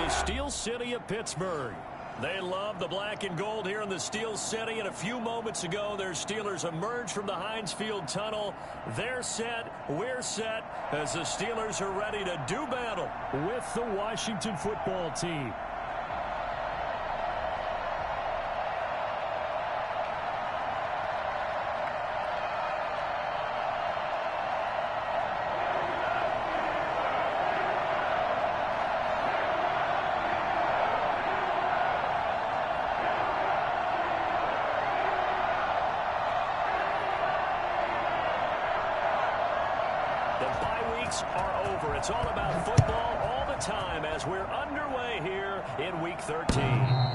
the Steel City of Pittsburgh. They love the black and gold here in the Steel City, and a few moments ago, their Steelers emerged from the Heinz Field tunnel. They're set, we're set, as the Steelers are ready to do battle with the Washington football team. Are over. It's all about football all the time as we're underway here in Week 13.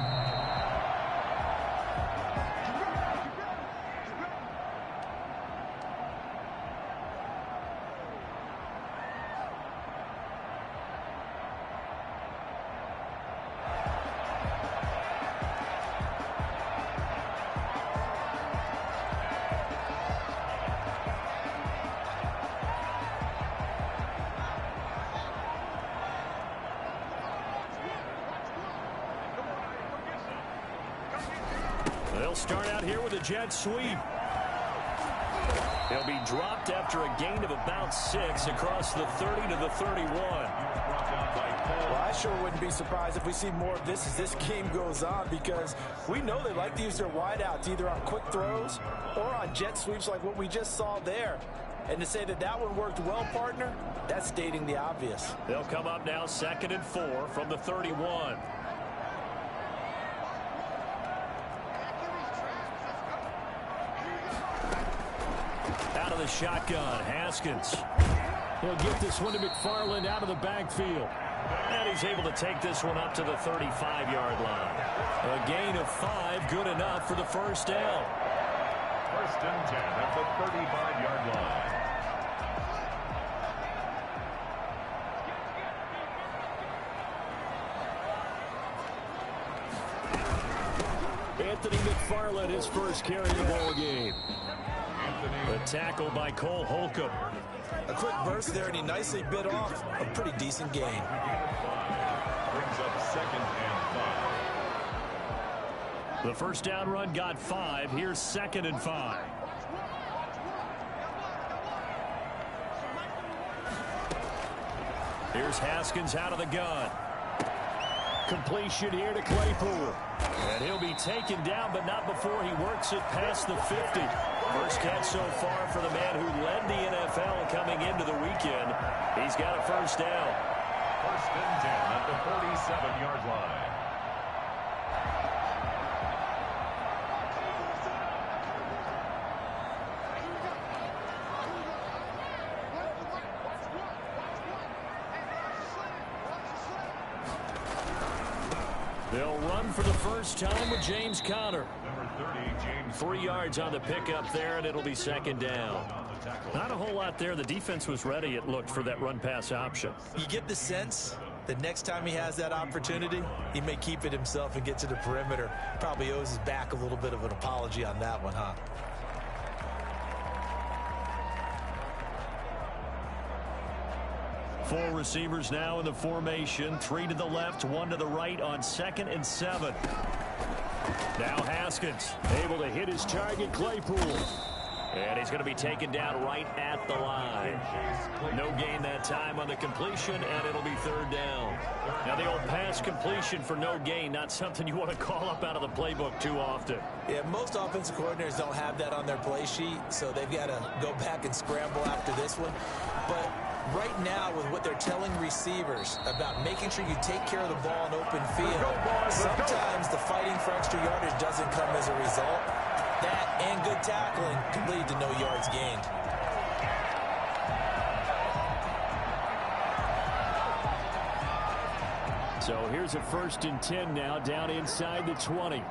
They'll start out here with a jet sweep. He'll be dropped after a gain of about 6 across the 30 to the 31. Well, I sure wouldn't be surprised if we see more of this as this game goes on, because we know they like to use their wideouts either on quick throws or on jet sweeps like what we just saw there. And to say that that one worked well, partner, that's stating the obvious. They'll come up now 2nd and 4 from the 31. Out of the shotgun, Haskins. He'll get this one to McFarland out of the backfield. And he's able to take this one up to the 35-yard line. A gain of 5, good enough for the first down. 1st and 10 at the 35-yard line. Anthony McFarland, his first carry of the ball game. A tackle by Cole Holcomb. A quick burst there, and he nicely bit off a pretty decent gain. Brings up 2nd and 5. The first down run got 5. Here's 2nd and 5. Here's Haskins out of the gun. Completion here to Claypool. And he'll be taken down, but not before he works it past the 50. First catch so far for the man who led the NFL coming into the weekend. He's got a first down. 1st and 10 at the 47-yard line. They'll run for the first time with James Conner. Number 30, James. 3 yards on the pickup there, and it'll be 2nd down. Not a whole lot there. The defense was ready, it looked, for that run-pass option. You get the sense that next time he has that opportunity, he may keep it himself and get to the perimeter. Probably owes his back a little bit of an apology on that one, huh? Four receivers now in the formation. 3 to the left, 1 to the right on 2nd and 7. Now Haskins able to hit his target, Claypool. And he's going to be taken down right at the line. No gain that time on the completion, and it'll be 3rd down. Now the old pass completion for no gain, not something you want to call up out of the playbook too often. Yeah, most offensive coordinators don't have that on their play sheet, so they've got to go back and scramble after this one. But right now, with what they're telling receivers about making sure you take care of the ball in open field, sometimes the fighting for extra yardage doesn't come as a result. That and good tackling can lead to no yards gained. So here's a 1st and 10 now, down inside the 20.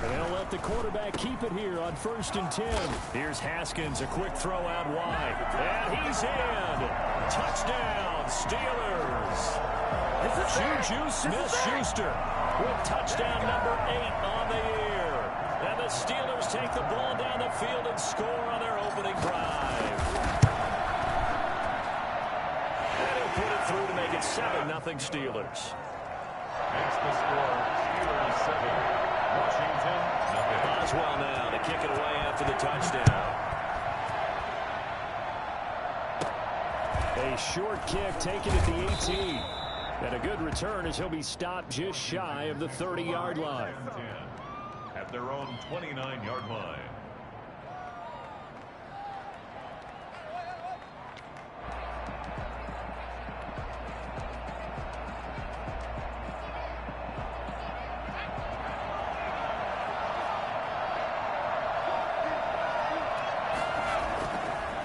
And they'll let the quarterback keep it here on 1st and 10. Here's Haskins, a quick throw out wide. And he's in. Touchdown, Steelers. Juju Smith-Schuster with touchdown number 8 on the year. And the Steelers take the ball down the field and score on their opening drive. And he'll put it through to make it 7-0 Steelers. Makes the score Steelers 7, Washington nothing. Boswell now to kick it away after the touchdown. A short kick taken at the 18. And a good return as he'll be stopped just shy of the 30-yard line. At their own 29-yard line.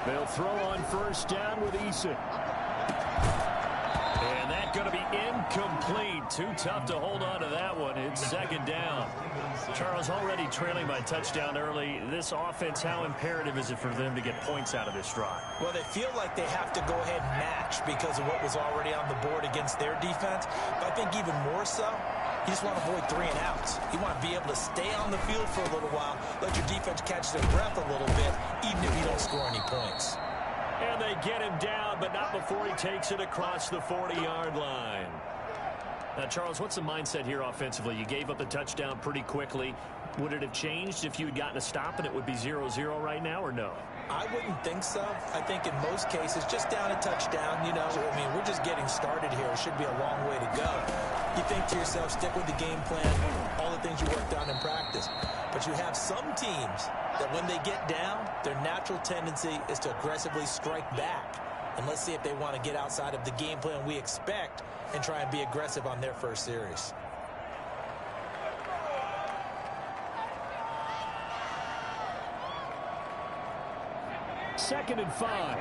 They'll throw on first down with Eason. And that's going to be incomplete. Too tough to hold on to that one. It's second down. Charles, already trailing by touchdown early. This offense, how imperative is it for them to get points out of this drive? Well, they feel like they have to go ahead and match because of what was already on the board against their defense. But I think even more so, you just want to avoid 3 and outs. You want to be able to stay on the field for a little while, let your defense catch their breath a little bit, even if you don't score any points. And they get him down, but not before he takes it across the 40-yard line. Now, Charles, what's the mindset here offensively? You gave up the touchdown pretty quickly. Would it have changed if you had gotten a stop and it would be 0-0 right now, or no? I wouldn't think so. I think in most cases, just down a touchdown, you know, I mean, we're just getting started here. It should be a long way to go. You think to yourself, stick with the game plan, all the things you worked on in practice. But you have some teams that when they get down, their natural tendency is to aggressively strike back. And let's see if they want to get outside of the game plan we expect and try and be aggressive on their first series. Second and 5.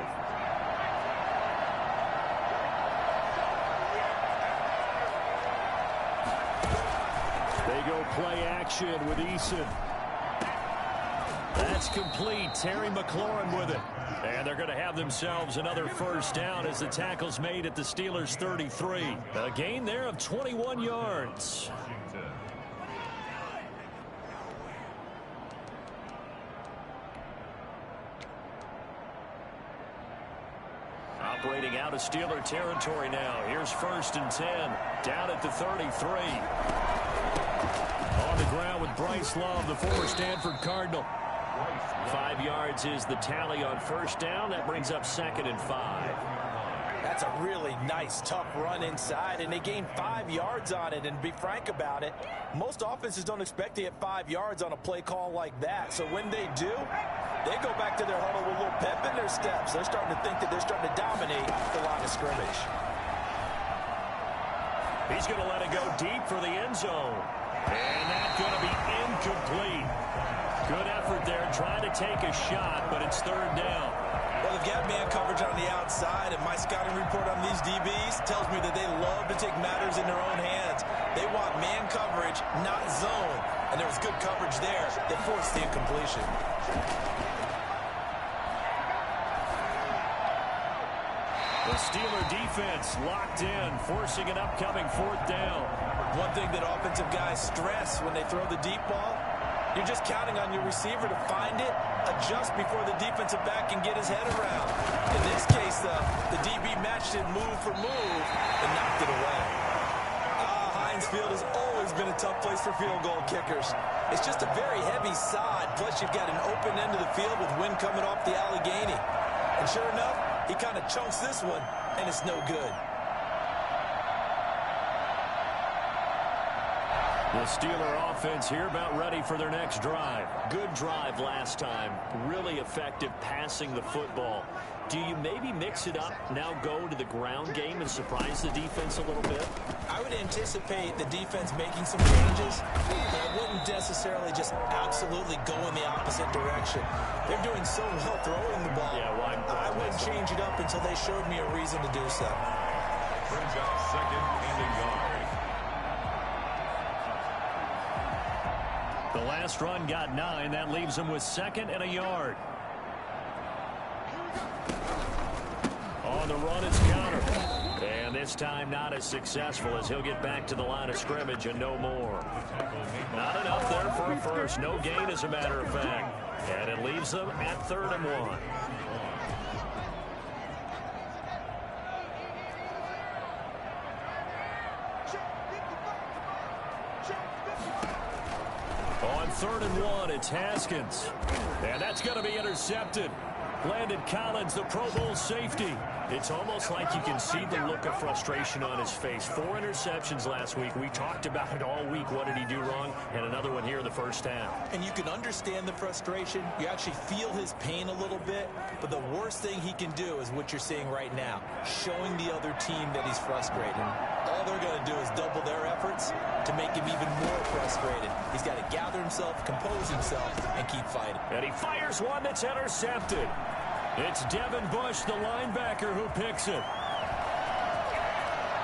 They go play action with Eason. That's complete. Terry McLaurin with it. And they're going to have themselves another first down as the tackle's made at the Steelers' 33. A gain there of 21 yards. Operating out of Steeler territory now. Here's first and 10. Down at the 33. On the ground with Bryce Love, the former Stanford Cardinal. 5 yards is the tally on first down. That brings up second and 5. That's a really nice, tough run inside, and they gained 5 yards on it. And to be frank about it, most offenses don't expect to get 5 yards on a play call like that. So when they do, they go back to their huddle with a little pep in their steps. They're starting to think that they're starting to dominate the line of scrimmage. He's going to let it go deep for the end zone. And that's going to be incomplete. Good effort there, trying to take a shot, but it's third down. Well, they've got man coverage on the outside, and my scouting report on these DBs tells me that they love to take matters in their own hands. They want man coverage, not zone. And there was good coverage there that forced the incompletion. The Steeler defense locked in, forcing an upcoming fourth down. One thing that offensive guys stress when they throw the deep ball, you're just counting on your receiver to find it, adjust before the defensive back can get his head around. In this case, the DB matched it move for move and knocked it away. Heinz Field has always been a tough place for field goal kickers. It's just a very heavy sod, plus you've got an open end of the field with wind coming off the Allegheny. And sure enough, he kind of chunks this one, and it's no good. The Steeler offense here about ready for their next drive. Good drive last time. Really effective passing the football. Do you maybe mix it up, now go to the ground game and surprise the defense a little bit? I would anticipate the defense making some changes, but I wouldn't necessarily just absolutely go in the opposite direction. They're doing so well throwing the ball. Yeah, well, I wouldn't change it up until they showed me a reason to do so. Brings up second and a yard. The last run got 9. That leaves him with second and a yard. On the run, it's counter. And this time not as successful as he'll get back to the line of scrimmage and no more. Not enough there for a first. No gain, as a matter of fact. And it leaves them at 3rd and 1. 3rd and 1. It's Haskins. And that's going to be intercepted. Landon Collins, the Pro Bowl safety. It's almost like you can see the look of frustration on his face. 4 interceptions last week. We talked about it all week. What did he do wrong? And another one here in the first half. And you can understand the frustration. You actually feel his pain a little bit. But the worst thing he can do is what you're seeing right now, showing the other team that he's frustrated. All they're going to do is double their efforts to make him even more frustrated. He's got to gather himself, compose himself, and keep fighting. And he fires one that's intercepted. It's Devin Bush, the linebacker, who picks it.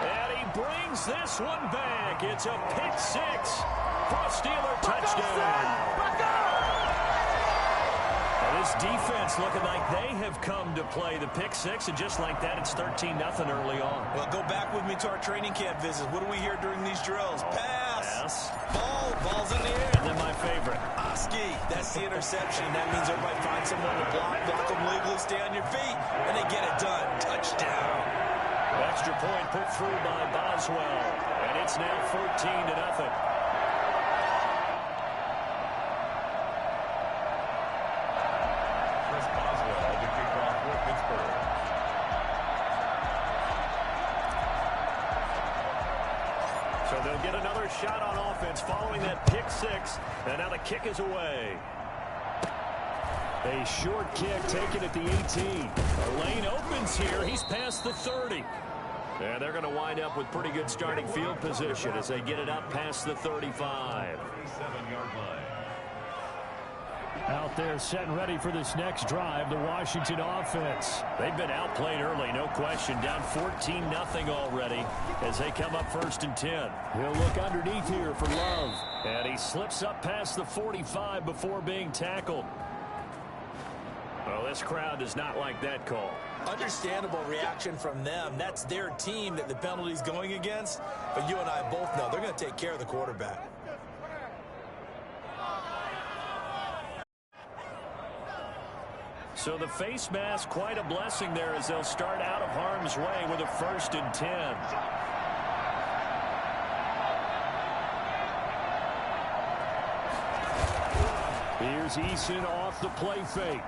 And he brings this one back. It's a pick 6 for a Steeler touchdown. And this defense looking like they have come to play the pick 6, and just like that, it's 13-0 early on. Well, go back with me to our training camp visit. What do we hear during these drills? Pass. Ball's in the air. And then my favorite. Oski, that's the interception. That means everybody finds someone to block them legally, stay on your feet, and they get it done. Touchdown. Extra point put through by Boswell, and it's now 14-0. Chris Boswell to kick off for Pittsburgh. So they'll get another shot on offense following that pick 6, and now the kick is away. A short kick taken at the 18. The lane opens here. He's past the 30. And they're going to wind up with pretty good starting field position as they get it up past the 35. 37-yard line. Out there set and ready for this next drive, the Washington offense. They've been outplayed early, no question. Down 14-0 already as they come up 1st and 10. He'll look underneath here for Love. And he slips up past the 45 before being tackled. Well, this crowd does not like that call. Understandable reaction from them. That's their team that the penalty's going against. But you and I both know they're going to take care of the quarterback. So the face mask, quite a blessing there as they'll start out of harm's way with a 1st and 10. Here's Eason off the play fake.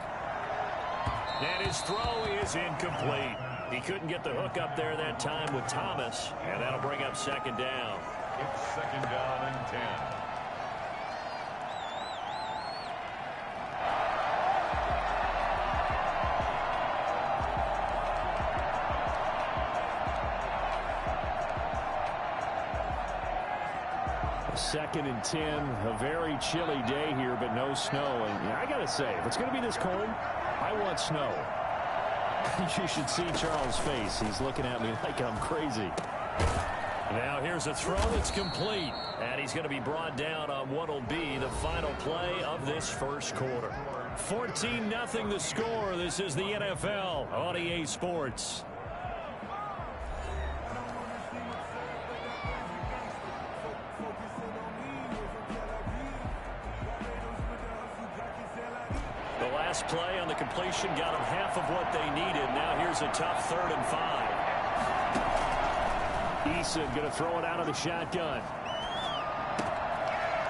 And his throw is incomplete. He couldn't get the hook up there that time with Thomas, and that'll bring up 2nd down. It's 2nd down and 10. Second and 10, a very chilly day here, but no snow. And I got to say, if it's going to be this cold, I want snow. You should see Charles' face. He's looking at me like I'm crazy. Now here's a throw that's complete. And he's going to be brought down on what will be the final play of this first quarter. 14-0 the score. This is the NFL on EA Sports. Play on the completion got them half of what they needed. Now here's a tough 3rd and 5. Eason going to throw it out of the shotgun.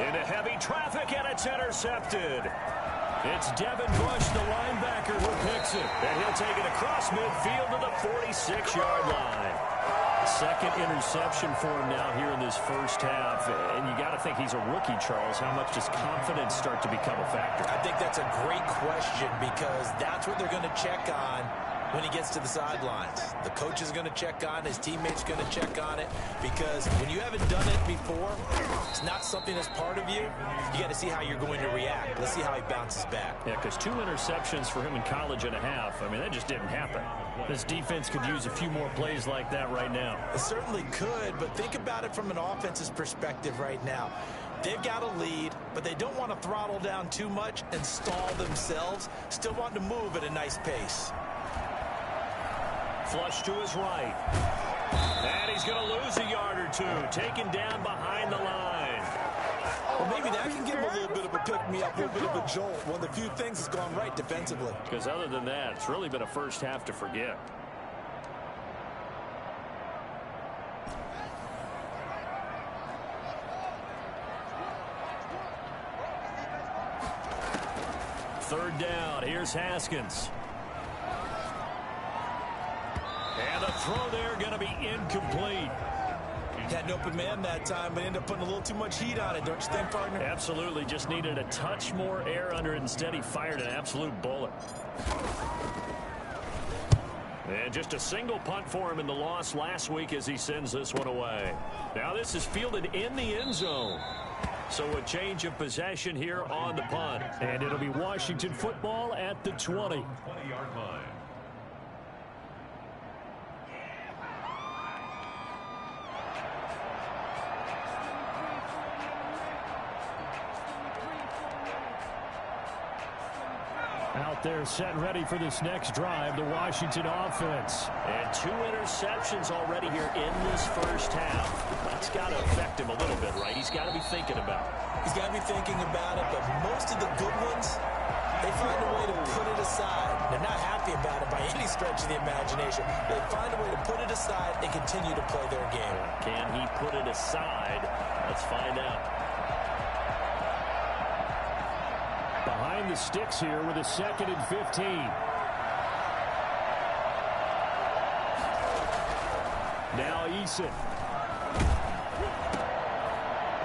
Into heavy traffic, and it's intercepted. It's Devin Bush, the linebacker, who picks it. And he'll take it across midfield to the 46-yard line. 2nd interception for him now here in this first half. And you got to think he's a rookie, Charles. How much does confidence start to become a factor? I think that's a great question because that's what they're going to check on when he gets to the sidelines. The coach is going to check on, his teammates going to check on it, because when you haven't done it before, it's not something that's part of you. You got to see how you're going to react. Let's see how he bounces back. Yeah, because 2 interceptions for him in college and a half. I mean, that just didn't happen. This defense could use a few more plays like that right now. It certainly could, but think about it from an offense's perspective right now. They've got a lead, but they don't want to throttle down too much and stall themselves. Still want to move at a nice pace. Flush to his right. And he's going to lose a yard or 2. Taken down behind the line. Well, maybe that can give him a little bit of a pick-me-up, a little bit of a jolt. One of the few things that's gone right defensively. Because other than that, it's really been a first half to forget. third down. Here's Haskins. And the throw there going to be incomplete. Had an open man that time, but ended up putting a little too much heat on it, don't you think, partner? Absolutely. Just needed a touch more air under it. Instead, he fired an absolute bullet. And just a single punt for him in the loss last week as he sends this one away. Now this is fielded in the end zone. So a change of possession here on the punt. And it'll be Washington football at the 20. 20-yard line. Out there set and ready for this next drive, the Washington offense. And 2 interceptions already here in this first half. That's got to affect him a little bit, right? He's got to be thinking about it. He's got to be thinking about it, but most of the good ones, they find a way to put it aside. They're not happy about it by any stretch of the imagination. They find a way to put it aside and continue to play their game. Can he put it aside? Let's find out. Behind the sticks here with a 2nd and 15. Now Eason.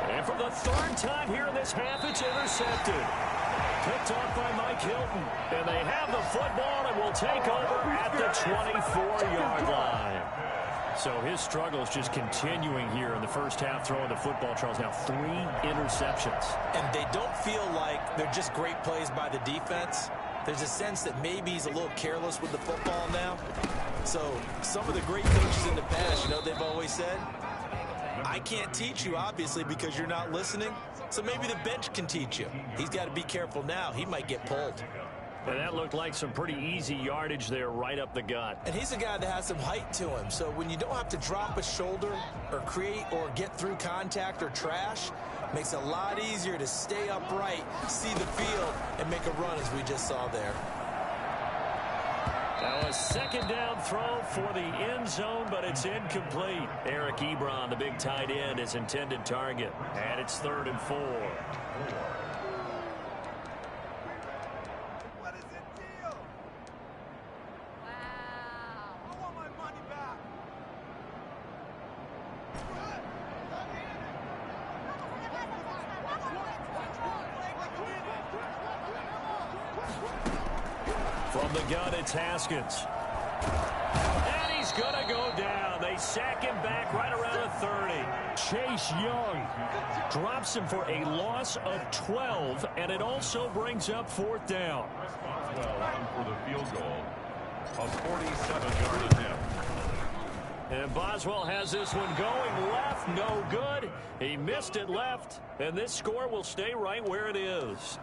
And for the 3rd time here in this half, it's intercepted. Picked off by Mike Hilton. And they have the football and will take over at the 24-yard line. So his struggle is just continuing here in the first half, throwing the football. Charles, now 3 interceptions. And they don't feel like they're just great plays by the defense. There's a sense that maybe he's a little careless with the football now. So some of the great coaches in the past, you know, they've always said, I can't teach you, obviously, because you're not listening. So maybe the bench can teach you. He's got to be careful now. He might get pulled. And that looked like some pretty easy yardage there right up the gut. And he's a guy that has some height to him. So when you don't have to drop a shoulder or create or get through contact or trash, makes it a lot easier to stay upright, see the field, and make a run as we just saw there. Now a 2nd down throw for the end zone, but it's incomplete. Eric Ebron, the big tight end, is intended target. And it's 3rd and 4. From the gun, it's Haskins. And he's going to go down. They sack him back right around the 30. Chase Young Drops him for a loss of 12, and it also brings up 4th down. Boswell on for the field goal. A 47-yard attempt. And Boswell has this one going left, no good. He missed it left, and this score will stay right where it is.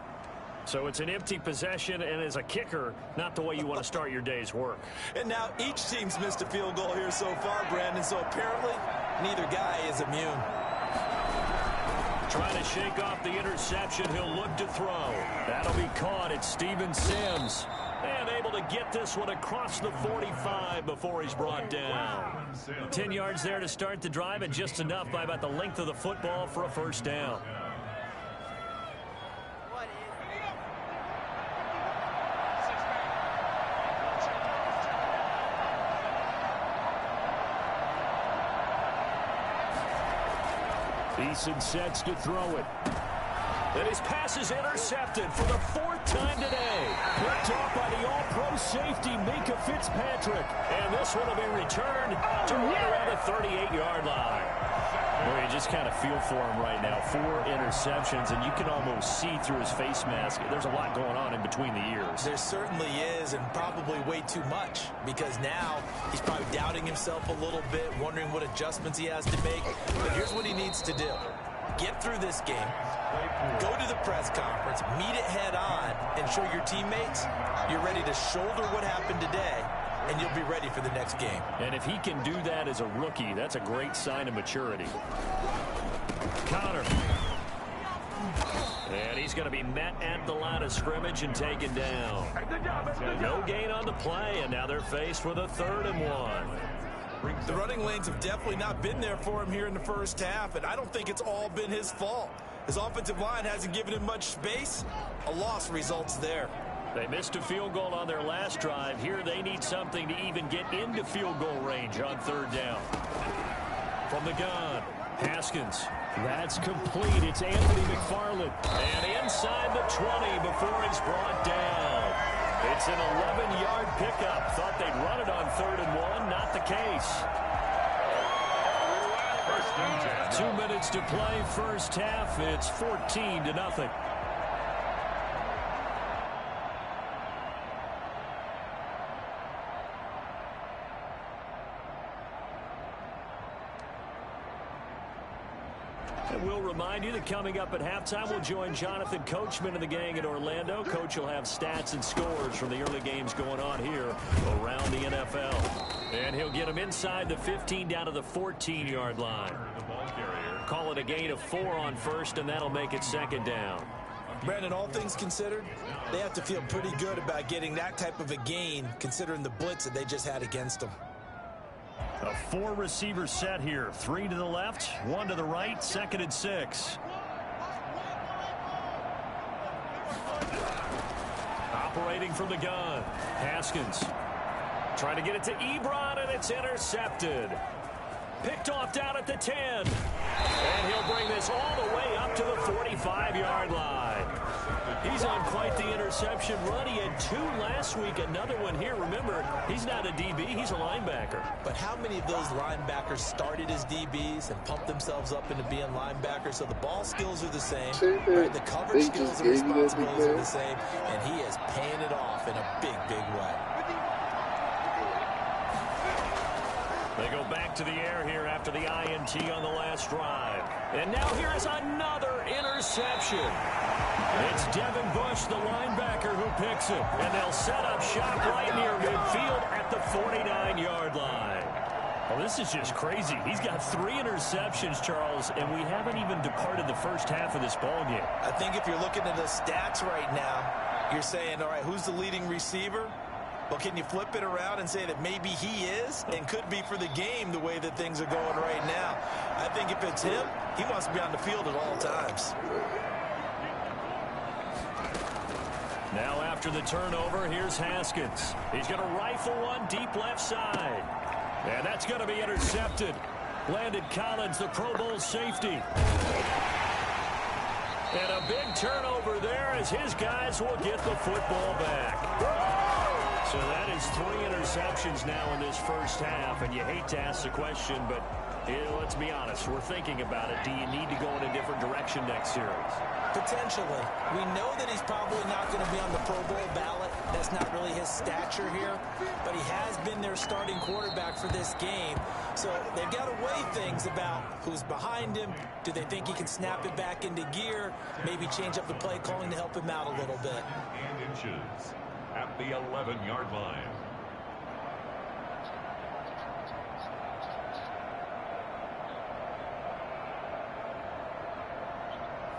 So it's an empty possession, and as a kicker, not the way you want to start your day's work. And now each team's missed a field goal here so far, Brandon, so apparently neither guy is immune. Trying to shake off the interception, he'll look to throw. That'll be caught. It's Steven Sims. And able to get this one across the 45 before he's brought down. 10 yards there to start the drive, and just enough by about the length of the football for a 1st down. Eason sets to throw it. And his pass is intercepted for the 4th time today. Picked off by the all-pro safety, Minkah Fitzpatrick. And this one will be returned to right around the 38-yard line. Well, you just kind of feel for him right now. 4 interceptions, and you can almost see through his face mask. There's a lot going on in between the ears. There certainly is, and probably way too much, because now he's probably doubting himself a little bit, wondering what adjustments he has to make. But here's what he needs to do. Get through this game, go to the press conference, meet it head on, and show your teammates you're ready to shoulder what happened today, and you'll be ready for the next game. And if he can do that as a rookie, that's a great sign of maturity. Connor. And he's going to be met at the line of scrimmage and taken down. No gain on the play, and now they're faced with a 3rd and 1. The running lanes have definitely not been there for him here in the first half, and I don't think it's all been his fault. His offensive line hasn't given him much space. A loss results there. They missed a field goal on their last drive. Here they need something to even get into field goal range on third down. From the gun, Haskins. That's complete. It's Anthony McFarland. And inside the 20 before it's brought down. It's an 11-yard pickup. Thought they'd run it on 3rd and 1. Not the case. 2 minutes to play first half. It's 14-0. And we'll remind you that coming up at halftime, we'll join Jonathan Coachman and the gang in Orlando. Coach will have stats and scores from the early games going on here around the NFL. And he'll get them inside the 15 down to the 14-yard line. Call it a gain of 4 on first, and that'll make it 2nd down. Brandon, all things considered, they have to feel pretty good about getting that type of a gain, considering the blitz that they just had against them. A 4-receiver set here. 3 to the left, 1 to the right, 2nd and 6. Operating from the gun, Haskins. Trying to get it to Ebron, and it's intercepted. Picked off down at the 10. And he'll bring this all the way up to the 45-yard line. He's on quite the interception run. He had 2 last week, another one here. Remember, he's not a DB, he's a linebacker. But how many of those linebackers started as DBs and pumped themselves up into being linebackers? So the ball skills are the same, right? The coverage skills and responsibilities are the same, and he is paying it off in a big, big way. They go back to the air here after the INT on the last drive. And now here is another interception. It's Devin Bush, the linebacker, who picks it. And they'll set up shop right near midfield at the 49-yard line. Well, this is just crazy. He's got 3 interceptions, Charles, and we haven't even departed the first half of this ballgame. I think if you're looking at the stats right now, you're saying, all right, who's the leading receiver? Well, can you flip it around and say that maybe he is and could be for the game the way that things are going right now? I think if it's him, he wants to be on the field at all times. Now after the turnover, here's Haskins. He's going to rifle one deep left side. And that's going to be intercepted. Landon Collins, the Pro Bowl safety. And a big turnover there as his guys will get the football back. So that is 3 interceptions now in this first half, and you hate to ask the question, but let's be honest, we're thinking about it. Do you need to go in a different direction next series? Potentially. We know that he's probably not going to be on the Pro Bowl ballot. That's not really his stature here, but he has been their starting quarterback for this game. So they've got to weigh things about who's behind him. Do they think he can snap it back into gear? Maybe change up the play calling to help him out a little bit. Inches at the 11-yard line.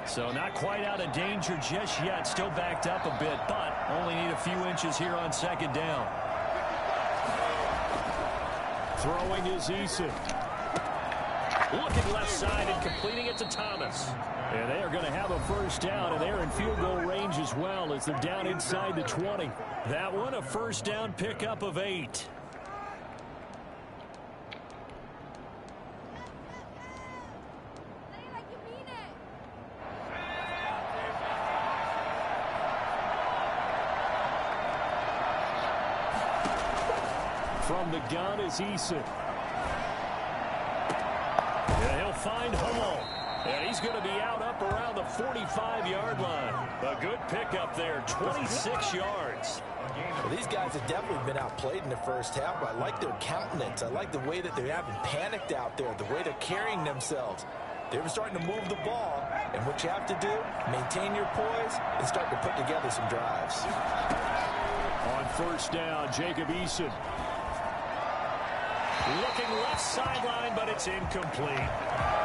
So not quite out of danger just yet. Still backed up a bit, but only need a few inches here on 2nd down. Throwing is Eason. Looking left side and completing it to Thomas. And they are going to have a first down, and they're in field goal range as well as they're down inside the 20. That one, a first down pickup of 8. From the gun is Eason. And he'll find Hummel. And he's going to be out up around the 45-yard line. A good pickup there, 26 yards. Well, these guys have definitely been outplayed in the first half. I like their countenance. I like the way that they haven't panicked out there, the way they're carrying themselves. They're starting to move the ball, and what you have to do, maintain your poise and start to put together some drives. On first down, Jacob Eason. Looking left sideline, but it's incomplete.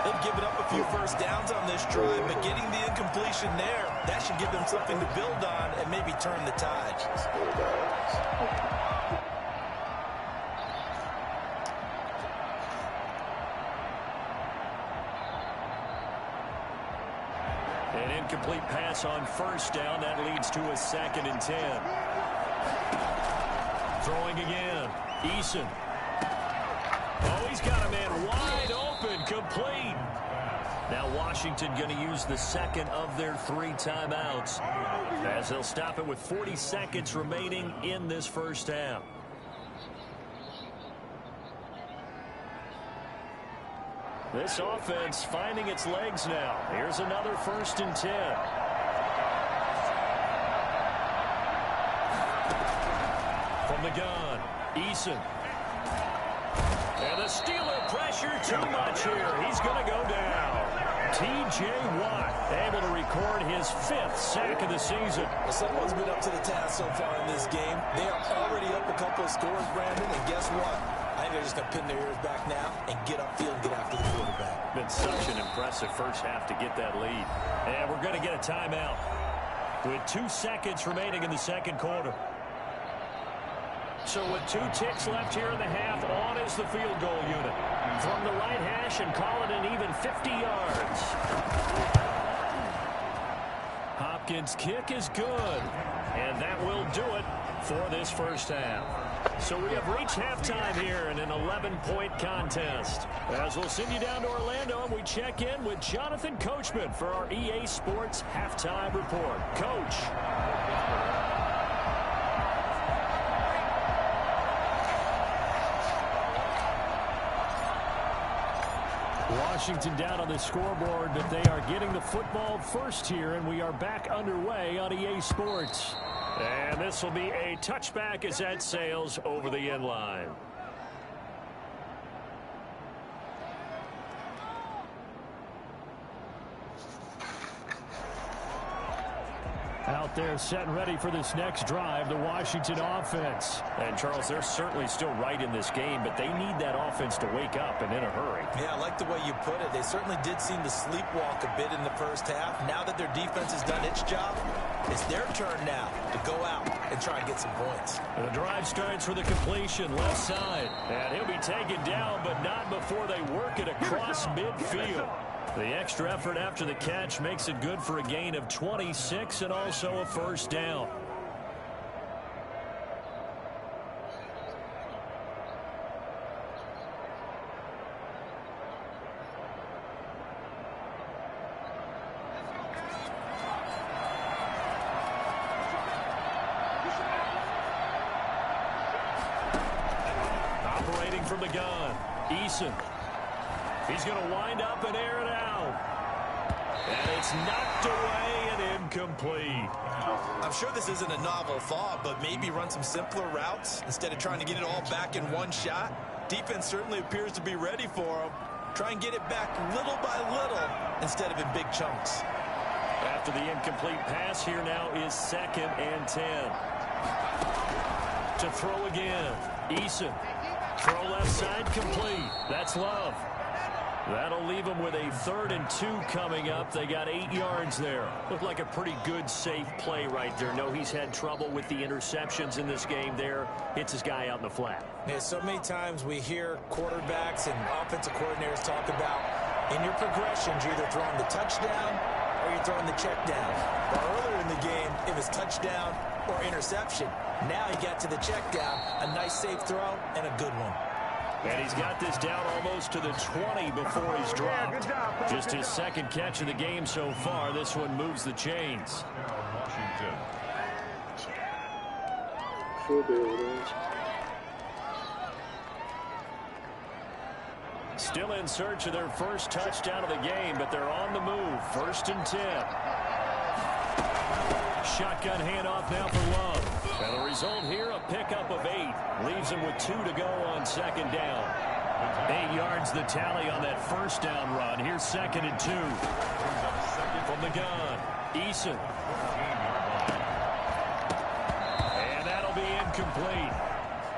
They've given up a few first downs on this drive, but getting the incompletion there, that should give them something to build on and maybe turn the tide. An incomplete pass on first down. That leads to a 2nd and 10. Throwing again. Eason. Oh, he's got a man wide open. Complete. Now Washington going to use the second of their 3 timeouts as they'll stop it with 40 seconds remaining in this first half. This offense finding its legs now. Here's another 1st and 10. From the gun, Eason. And the Steeler pressure too much here. He's going to go down. T.J. Watt able to record his 5th sack of the season. Well, someone's been up to the task so far in this game. They are already up a couple of scores, Brandon, and guess what? I think they're just going to pin their ears back now and get upfield and get after the quarterback. Been such an impressive first half to get that lead. And we're going to get a timeout with 2 seconds remaining in the second quarter. So with 2 ticks left here in the half, on is the field goal unit. From the right hash and call it an even 50 yards. Hopkins' kick is good. And that will do it for this first half. So we have reached halftime here in an 11-point contest. As we'll send you down to Orlando and we check in with Jonathan Coachman for our EA Sports Halftime Report. Coach. Washington down on the scoreboard, but they are getting the football first here, and we are back underway on EA Sports. And this will be a touchback as that sails over the end line. Out there set and ready for this next drive, the Washington offense. And, Charles, they're certainly still right in this game, but they need that offense to wake up and in a hurry. Yeah, I like the way you put it. They certainly did seem to sleepwalk a bit in the first half. Now that their defense has done its job, it's their turn now to go out and try and get some points. The drive starts for the completion, left side. And he'll be taken down, but not before they work it across midfield. The extra effort after the catch makes it good for a gain of 26 and also a first down. Operating from the gun, Eason. He's going to wind up and air it out. And it's knocked away and incomplete. I'm sure this isn't a novel thought, but maybe run some simpler routes instead of trying to get it all back in one shot. Defense certainly appears to be ready for him. Try and get it back little by little instead of in big chunks. After the incomplete pass, here now is 2nd and 10. To throw again, Eason. Throw left side complete. That's Love. That'll leave them with a 3rd and 2 coming up. They got 8 yards there. Looked like a pretty good, safe play right there. No, he's had trouble with the interceptions in this game there. Hits his guy out in the flat. Yeah, so many times we hear quarterbacks and offensive coordinators talk about in your progressions, you're either throwing the touchdown or you're throwing the check down. But earlier in the game, it was touchdown or interception. Now he got to the check down, a nice safe throw, and a good one. And he's got this down almost to the 20 before he's dropped. Just his 2nd catch of the game so far. This one moves the chains. Washington. Still in search of their first touchdown of the game, but they're on the move. 1st and 10. Shotgun handoff now for Love. And the result here, a pickup of 8. Leaves him with 2 to go on 2nd down. 8 yards the tally on that first down run. Here's 2nd and 2. From the gun, Eason. And that'll be incomplete.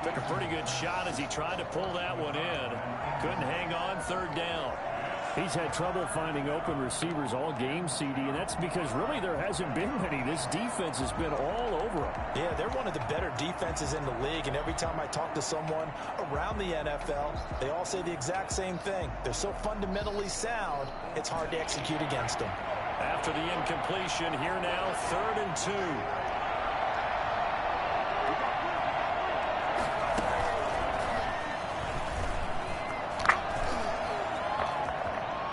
Took a pretty good shot as he tried to pull that one in. Couldn't hang on, 3rd down. He's had trouble finding open receivers all game, CD, and that's because really there hasn't been many. This defense has been all over him. Yeah, they're one of the better defenses in the league, and every time I talk to someone around the NFL, they all say the exact same thing. They're so fundamentally sound, it's hard to execute against them. After the incompletion, here now, 3rd and 2.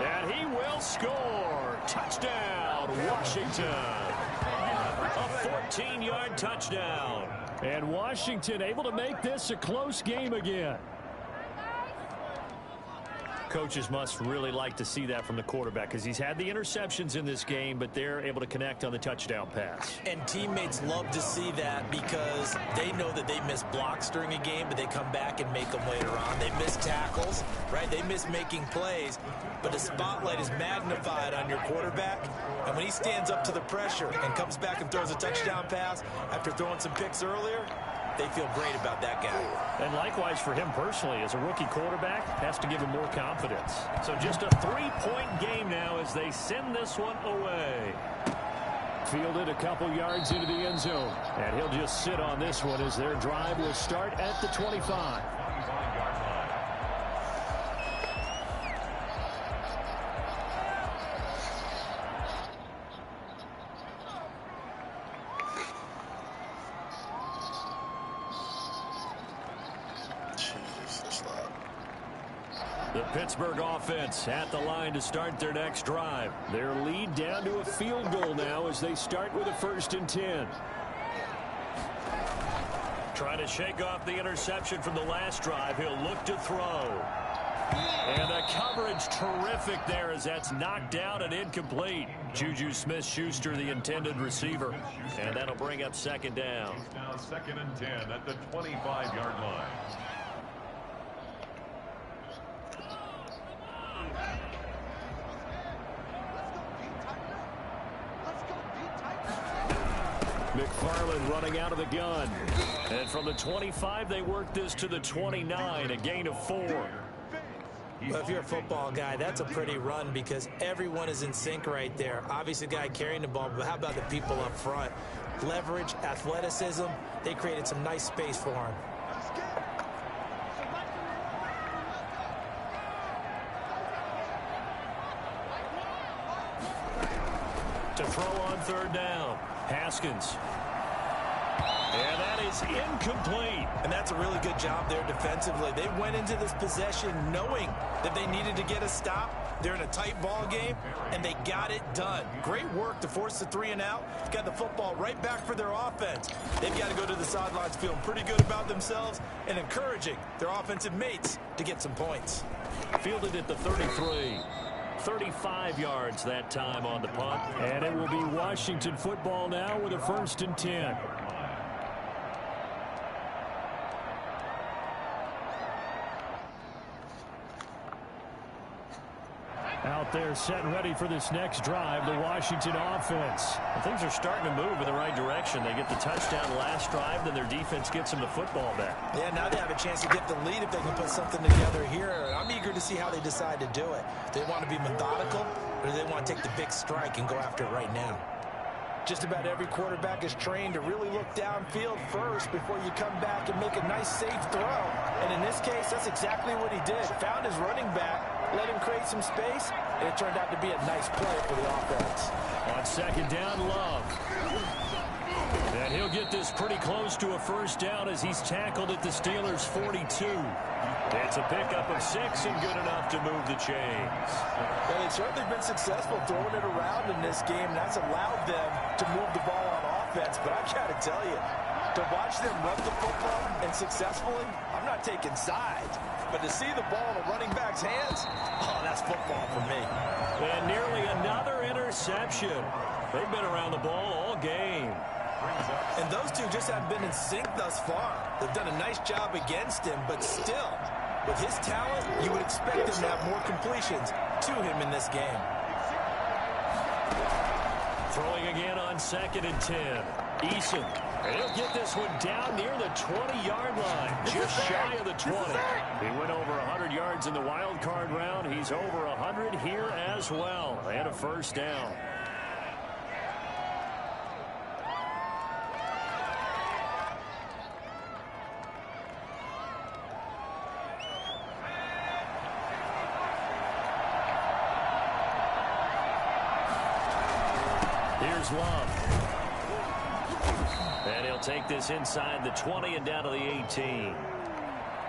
And he will score. Touchdown, Washington. A 14-yard touchdown. And Washington able to make this a close game again. Coaches must really like to see that from the quarterback because he's had the interceptions in this game, but they're able to connect on the touchdown pass. And teammates love to see that because they know that they miss blocks during a game, but they come back and make them later on. They miss tackles, right? They miss making plays, but the spotlight is magnified on your quarterback. And when he stands up to the pressure and comes back and throws a touchdown pass after throwing some picks earlier, they feel great about that guy. And likewise for him personally, as a rookie quarterback, has to give him more confidence. So just a 3-point game now as they send this one away. Fielded a couple yards into the end zone. And he'll just sit on this one as their drive will start at the 25. The Pittsburgh offense at the line to start their next drive. Their lead down to a field goal now as they start with a 1st and 10. Trying to shake off the interception from the last drive. He'll look to throw. And the coverage terrific there as that's knocked down and incomplete. Juju Smith-Schuster, the intended receiver. And that'll bring up 2nd down. Now 2nd and 10 at the 25-yard line. McFarland running out of the gun. And from the 25, they work this to the 29, a gain of 4. Well, if you're a football guy, that's a pretty run because everyone is in sync right there. Obviously, the guy carrying the ball, but how about the people up front? Leverage, athleticism, they created some nice space for him. To throw on 3rd down. Haskins. And that is incomplete. And that's a really good job there defensively. They went into this possession knowing that they needed to get a stop. They're in a tight ball game, and they got it done. Great work to force the 3 and out. Got the football right back for their offense. They've got to go to the sidelines feeling pretty good about themselves and encouraging their offensive mates to get some points. Fielded at the 33. 35 yards that time on the punt. And it will be Washington football now with a 1st and 10. Out there set and ready for this next drive, the Washington offense. Well, things are starting to move in the right direction. They get the touchdown last drive, then their defense gets them the football back. Yeah, now they have a chance to get the lead if they can put something together here. I'm eager to see how they decide to do it. Do they want to be methodical, or do they want to take the big strike and go after it right now? Just about every quarterback is trained to really look downfield first before you come back and make a nice, safe throw. And in this case, that's exactly what he did. Found his running back, let him create some space, and it turned out to be a nice play for the offense. On 2nd down, Love. And he'll get this pretty close to a 1st down as he's tackled at the Steelers' 42. It's a pickup of 6 and good enough to move the chains. Well, they've certainly been successful throwing it around in this game. That's allowed them to move the ball on offense. But I've got to tell you, to watch them run the football and successfully, I'm not taking sides. But to see the ball in a running back's hands, oh, that's football for me. And nearly another interception. They've been around the ball all game. And those two just haven't been in sync thus far. They've done a nice job against him, but still, with his talent, you would expect him to have more completions to him in this game. Throwing again on 2nd and 10. Eason. And he'll get this one down near the 20-yard line, just shy of the 20. He went over 100 yards in the wild card round. He's over 100 here as well. And a 1st down. Here's Love. And he'll take this inside the 20 and down to the 18.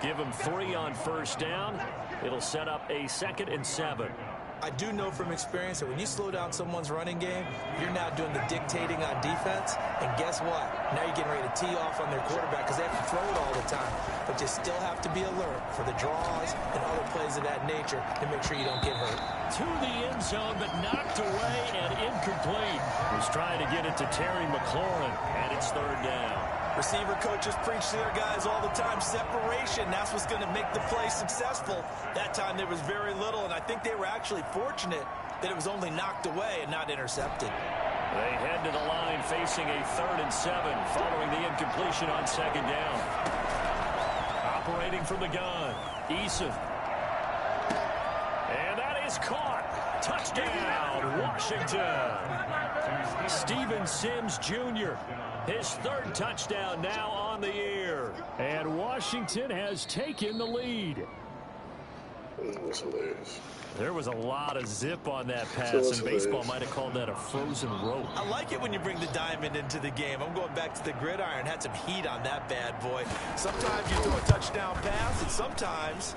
Give him 3 on first down. It'll set up a 2nd and 7. I do know from experience that when you slow down someone's running game, you're now doing the dictating on defense. And guess what? Now you're getting ready to tee off on their quarterback because they have to throw it all the time. But you still have to be alert for the draws and other plays of that nature to make sure you don't get hurt. To the end zone, but knocked away and incomplete. Was trying to get it to Terry McLaurin, and it's 3rd down. Receiver coaches preach to their guys all the time, separation. That's what's going to make the play successful. That time there was very little, and I think they were actually fortunate that it was only knocked away and not intercepted. They head to the line facing a 3rd and 7 following the incompletion on 2nd down. Operating from the gun, Eason. And that is caught. Touchdown, Washington. Steven Sims Jr., his 3rd touchdown now on the year. And Washington has taken the lead. That was hilarious. There was a lot of zip on that pass, and baseball might have called that a frozen rope. I like it when you bring the diamond into the game. I'm going back to the gridiron. Had some heat on that bad boy. Sometimes you throw a touchdown pass, and sometimes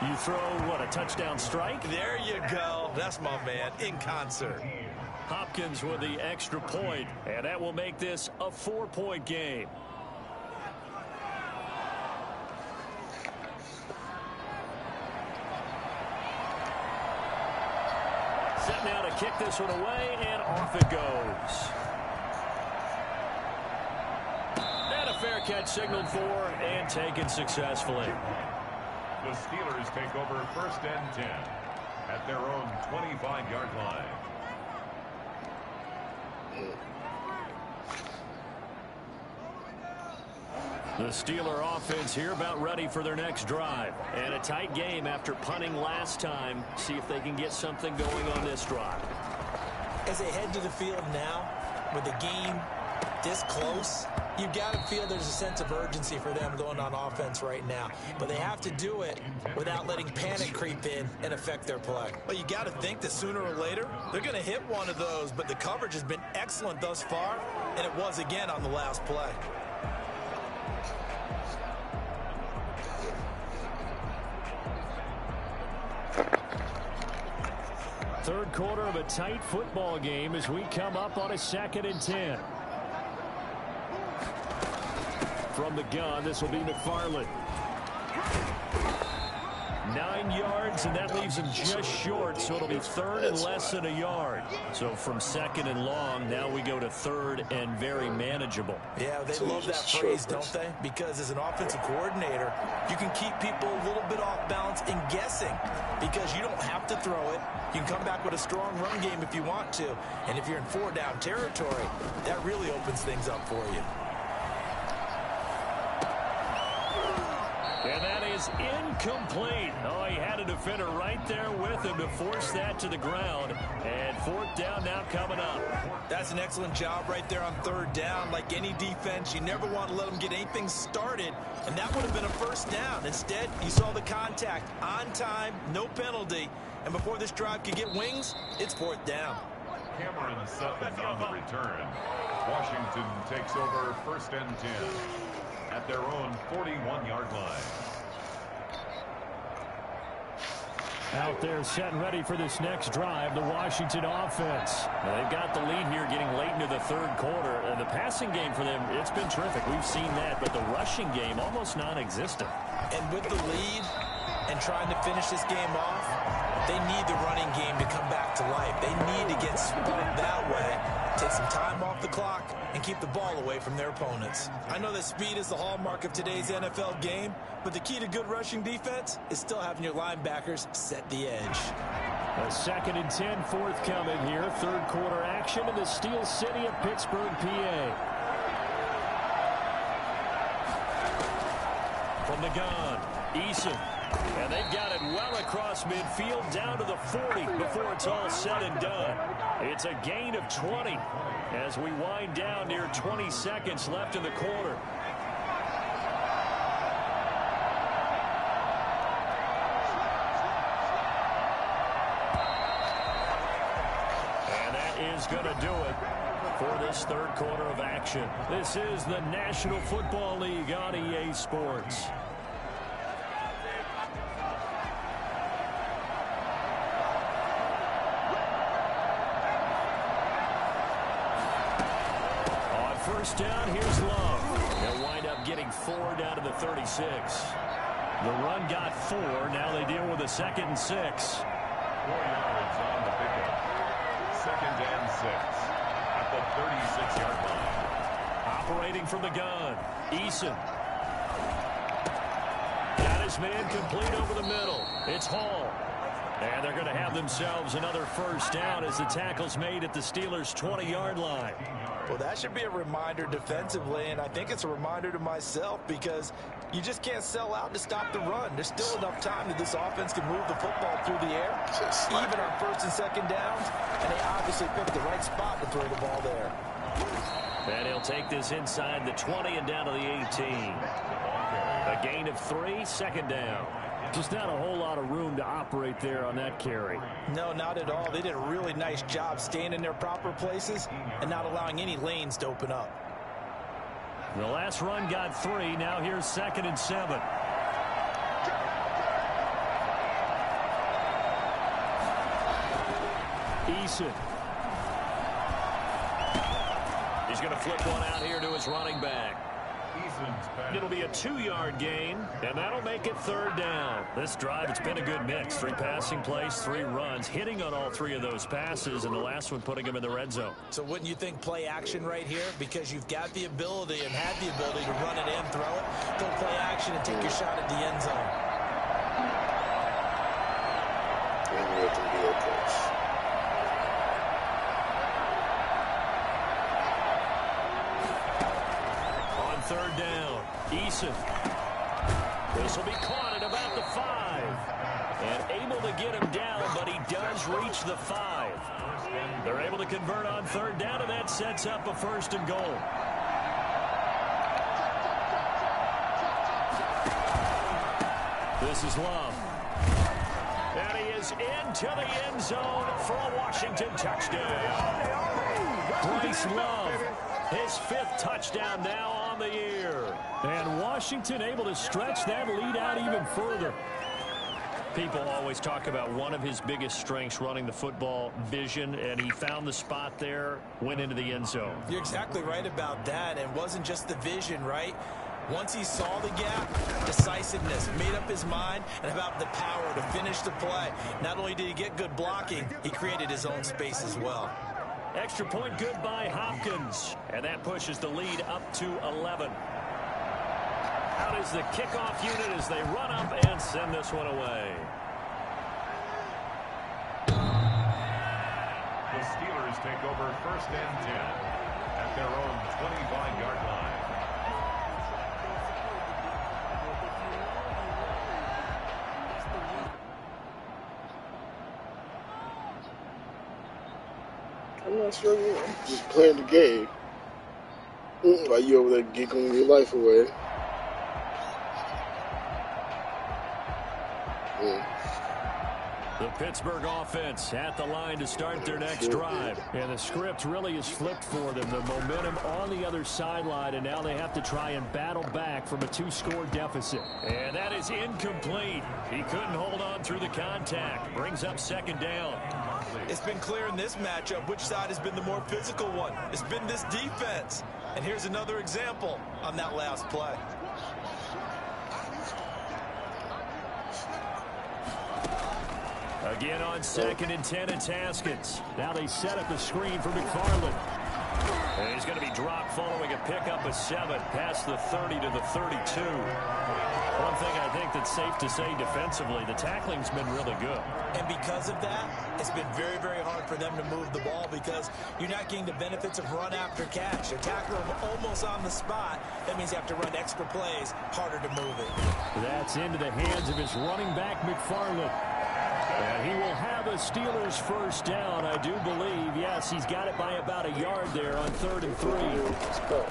you throw, what, a touchdown strike? There you go. That's my man, in concert. Hopkins with the extra point, and that will make this a 4-point game. Set now to kick this one away, and off it goes. And a fair catch signaled for and taken successfully. The Steelers take over 1st and 10 at their own 25-yard line. The Steeler offense here about ready for their next drive. And a tight game after punting last time. See if they can get something going on this drive. As they head to the field now, with the game this close, you've got to feel there's a sense of urgency for them going on offense right now. But they have to do it without letting panic creep in and affect their play. Well, you got to think that sooner or later, they're going to hit one of those. But the coverage has been excellent thus far, and it was again on the last play. Third quarter of a tight football game as we come up on a 2nd and 10. From the gun, this will be McFarland. 9 yards, and that leaves him just short, so it'll be 3rd and less than a yard. So from 2nd and long, now we go to 3rd and very manageable. Yeah, they love that phrase, don't they? Because as an offensive coordinator, you can keep people a little bit off balance and guessing because you don't have to throw it. You can come back with a strong run game if you want to. And if you're in 4-down territory, that really opens things up for you. And that is incomplete. Oh, he had a defender right there with him to force that to the ground. And 4th down now coming up. That's an excellent job right there on 3rd down. Like any defense, you never want to let them get anything started. And that would have been a 1st down. Instead, you saw the contact on time, no penalty. And before this drive could get wings, it's 4th down. Cameron Sutton on the return. Washington takes over 1st and 10 at their own 41-yard line. Out there set and ready for this next drive, the Washington offense. Now, they've got the lead here getting late into the 3rd quarter. And the passing game for them, it's been terrific. We've seen that, but the rushing game almost non-existent. And with the lead and trying to finish this game off, they need the running game to come back to life. They need to get spun that way, take some time off the clock, and keep the ball away from their opponents. I know that speed is the hallmark of today's NFL game, but the key to good rushing defense is still having your linebackers set the edge. A 2nd and 10 forthcoming here. 3rd quarter action in the Steel City of Pittsburgh, PA. From the gun, Eason. And they've got it well across midfield down to the 40 before it's all said and done. It's a gain of 20 as we wind down near 20 seconds left in the quarter. And that is going to do it. for this third quarter of action. This is the National Football League on EA Sports. On first down, here's Love. They'll wind up getting 4 down to the 36. The run got 4. Now they deal with a 2nd and 6. 4 yards on the pickup. 2nd and 6 at the 36-yard line. Operating from the gun, Eason. Got his man complete over the middle. It's Hall. And they're going to have themselves another first down as the tackle's made at the Steelers' 20-yard line. Well, that should be a reminder defensively, and I think it's a reminder to myself because you just can't sell out to stop the run. There's still enough time that this offense can move the football through the air, even on 1st and 2nd downs, and they obviously picked the right spot to throw the ball there. And he'll take this inside the 20 and down to the 18. A gain of 3, 2nd down. Just not a whole lot of room to operate there on that carry. No, not at all. They did a really nice job staying in their proper places and not allowing any lanes to open up. The last run got 3. Now here's 2nd and 7. Eason. He's going to flip one out here to his running back. It'll be a 2-yard gain, and that'll make it 3rd down. This drive, it's been a good mix. 3 passing plays, 3 runs, hitting on all 3 of those passes, and the last one putting him in the red zone. So wouldn't you think play action right here? Because you've got the ability and had the ability to run it in, throw it, go play action and take your shot at the end zone. And let them be okay. On 3rd down, Eason. This will be caught at about the 5. And able to get him down, but he does reach the 5. They're able to convert on 3rd down, and that sets up a 1st and goal. This is Love. And he is into the end zone for a Washington touchdown. Bryce Love, his 5th touchdown now on the year. And Washington able to stretch that lead out even further. People always talk about one of his biggest strengths, running the football, vision, and he found the spot there, went into the end zone. You're exactly right about that. It wasn't just the vision, right? Once he saw the gap, decisiveness, made up his mind, and about the power to finish the play. Not only did he get good blocking, he created his own space as well. Extra point good by Hopkins, and that pushes the lead up to 11. Out is the kickoff unit as they run up and send this one away. The Steelers take over 1st and 10 at their own 25-yard line. I'm not sure. I'm just playing the game. While you over there giggling your life away. The Pittsburgh offense at the line to start their next drive. And the script really is flipped for them. The momentum on the other sideline, and now they have to try and battle back from a 2-score deficit. And that is incomplete. He couldn't hold on through the contact. Brings up 2nd down. It's been clear in this matchup which side has been the more physical one. It's been this defense. And here's another example on that last play. Again on 2nd and 10, it's Haskins. Now they set up a screen for McFarland. And he's going to be dropped following a pickup of 7 past the 30 to the 32. One thing I think that's safe to say defensively, the tackling's been really good. And because of that, it's been very, very hard for them to move the ball because you're not getting the benefits of run after catch. They tackle them almost on the spot. That means you have to run extra plays, harder to move it. That's into the hands of his running back, McFarland. And he will have a Steelers 1st down, I do believe. Yes, he's got it by about a yard there on 3rd and 3. Let's go.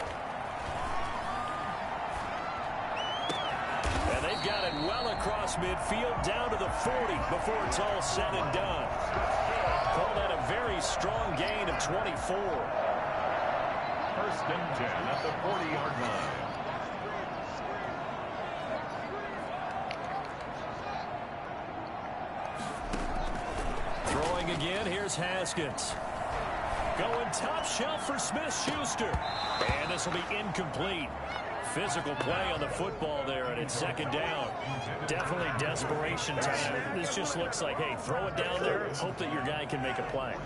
And they've got it well across midfield down to the 40 before it's all said and done. Call that a very strong gain of 24. First and 10 at the 40-yard line. Throwing again, here's Haskins. Going top shelf for Smith-Schuster. And this will be incomplete. Physical play on the football there, and it's second down. Definitely desperation time. This just looks like, hey, throw it down there, hope that your guy can make a play.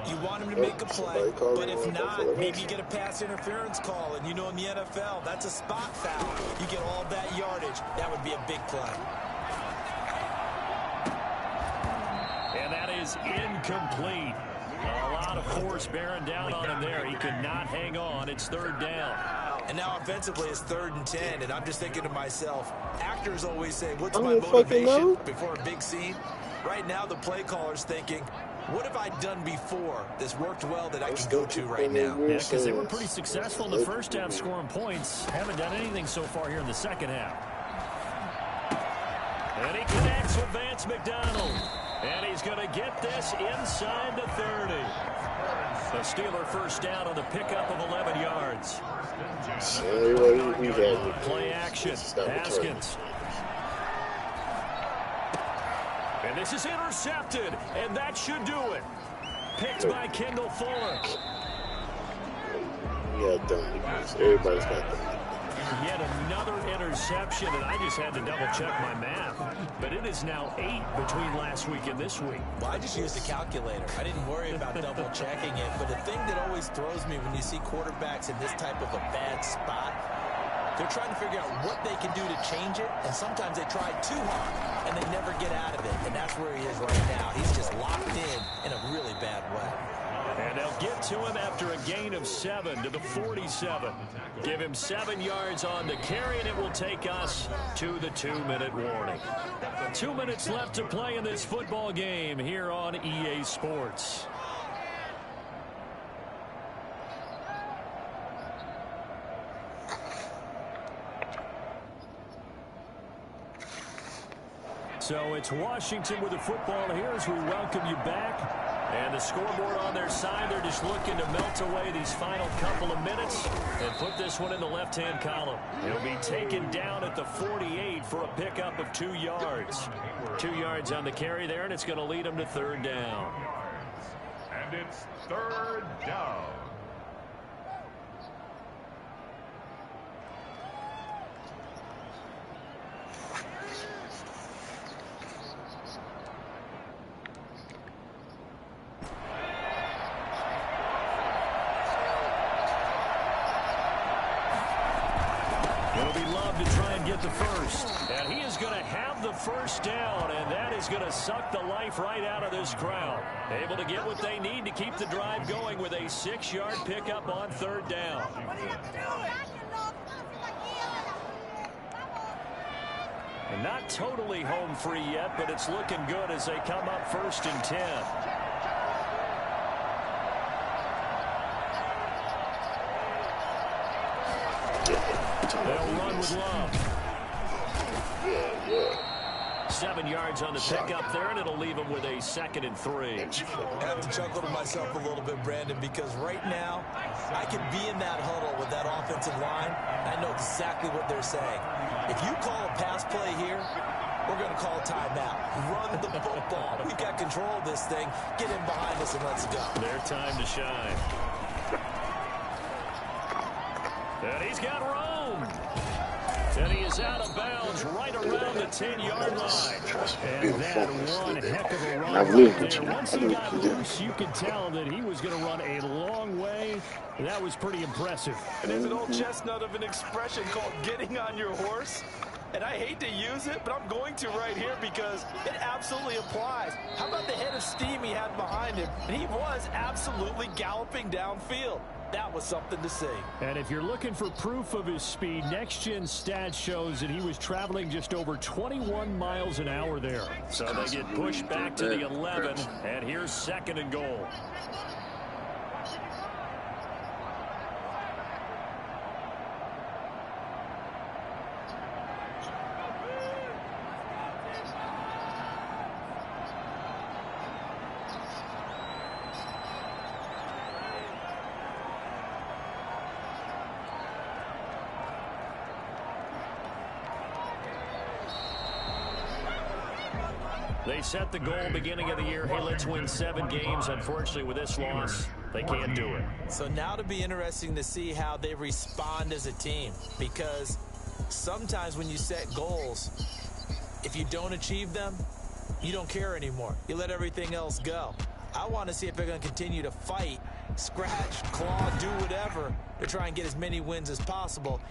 You want him to make a play, but if not, maybe you get a pass interference call. And you know in the NFL, that's a spot foul. You get all that yardage. That would be a big play. And that is incomplete. A lot of force bearing down on him there. He could not hang on. It's third down. And now offensively it's 3rd and 10, and I'm just thinking to myself, actors always say, what's my motivation before a big scene? Right now the play caller's thinking, what have I done before that's worked well that I can go to right now? Yeah, because they were pretty successful in the first half scoring points. Haven't done anything so far here in the second half. And he connects with Vance McDonald. And he's going to get this inside the 30. The Steeler first down on the pickup of 11 yards. Play action. Haskins. And this is intercepted. And that should do it. Picked by Kendall Fuller. Yeah, dumb. Everybody's got them. Yet another interception, and I just had to double-check my math. But it is now 8 between last week and this week. Well, I just used a calculator. I didn't worry about double-checking it. But the thing that always throws me when you see quarterbacks in this type of a bad spot, they're trying to figure out what they can do to change it, and sometimes they try too hard, and they never get out of it. And that's where he is right now. He's just locked in a really bad way. And they'll get to him after a gain of 7 to the 47. Give him 7 yards on the carry, and it will take us to the 2-minute warning. 2 minutes left to play in this football game here on EA Sports. So it's Washington with the football here as we welcome you back. And the scoreboard on their side, they're just looking to melt away these final couple of minutes and put this one in the left-hand column. It'll be taken down at the 48 for a pickup of 2 yards. 2 yards on the carry there, and it's going to lead them to third down. And it's third down. The first, and he is going to have the first down, and that is going to suck the life right out of this crowd. Able to get what they need to keep the drive going with a 6-yard pickup on third down. And not totally home free yet, but it's looking good as they come up 1st and 10. They'll run with Love. 7 yards on the pickup there, and it'll leave them with a 2nd and 3. I have to chuckle to myself a little bit, Brandon, because right now I could be in that huddle with that offensive line. I know exactly what they're saying. If you call a pass play here, we're going to call a timeout. Run the football. We've got control of this thing. Get in behind us and let's go. Their time to shine. And he's got Rome. And he is out of bounds right around the 10-yard line. And that one heck of a run right there. Once he got loose, you could tell that he was going to run a long way. That was pretty impressive. And there's an old chestnut of an expression called getting on your horse. And I hate to use it, but I'm going to right here because it absolutely applies. How about the head of steam he had behind him? And he was absolutely galloping downfield. That was something to see. And if you're looking for proof of his speed, Next Gen Stats shows that he was traveling just over 21 miles an hour there. So they get pushed back to the 11, and here's 2nd and goal. They set the goal beginning of the year. Hey, let's win 7 games. Unfortunately, with this loss, they can't do it. So now to be interesting to see how they respond as a team, because sometimes when you set goals, if you don't achieve them, you don't care anymore. You let everything else go. I want to see if they're going to continue to fight, scratch, claw, do whatever to try and get as many wins as possible.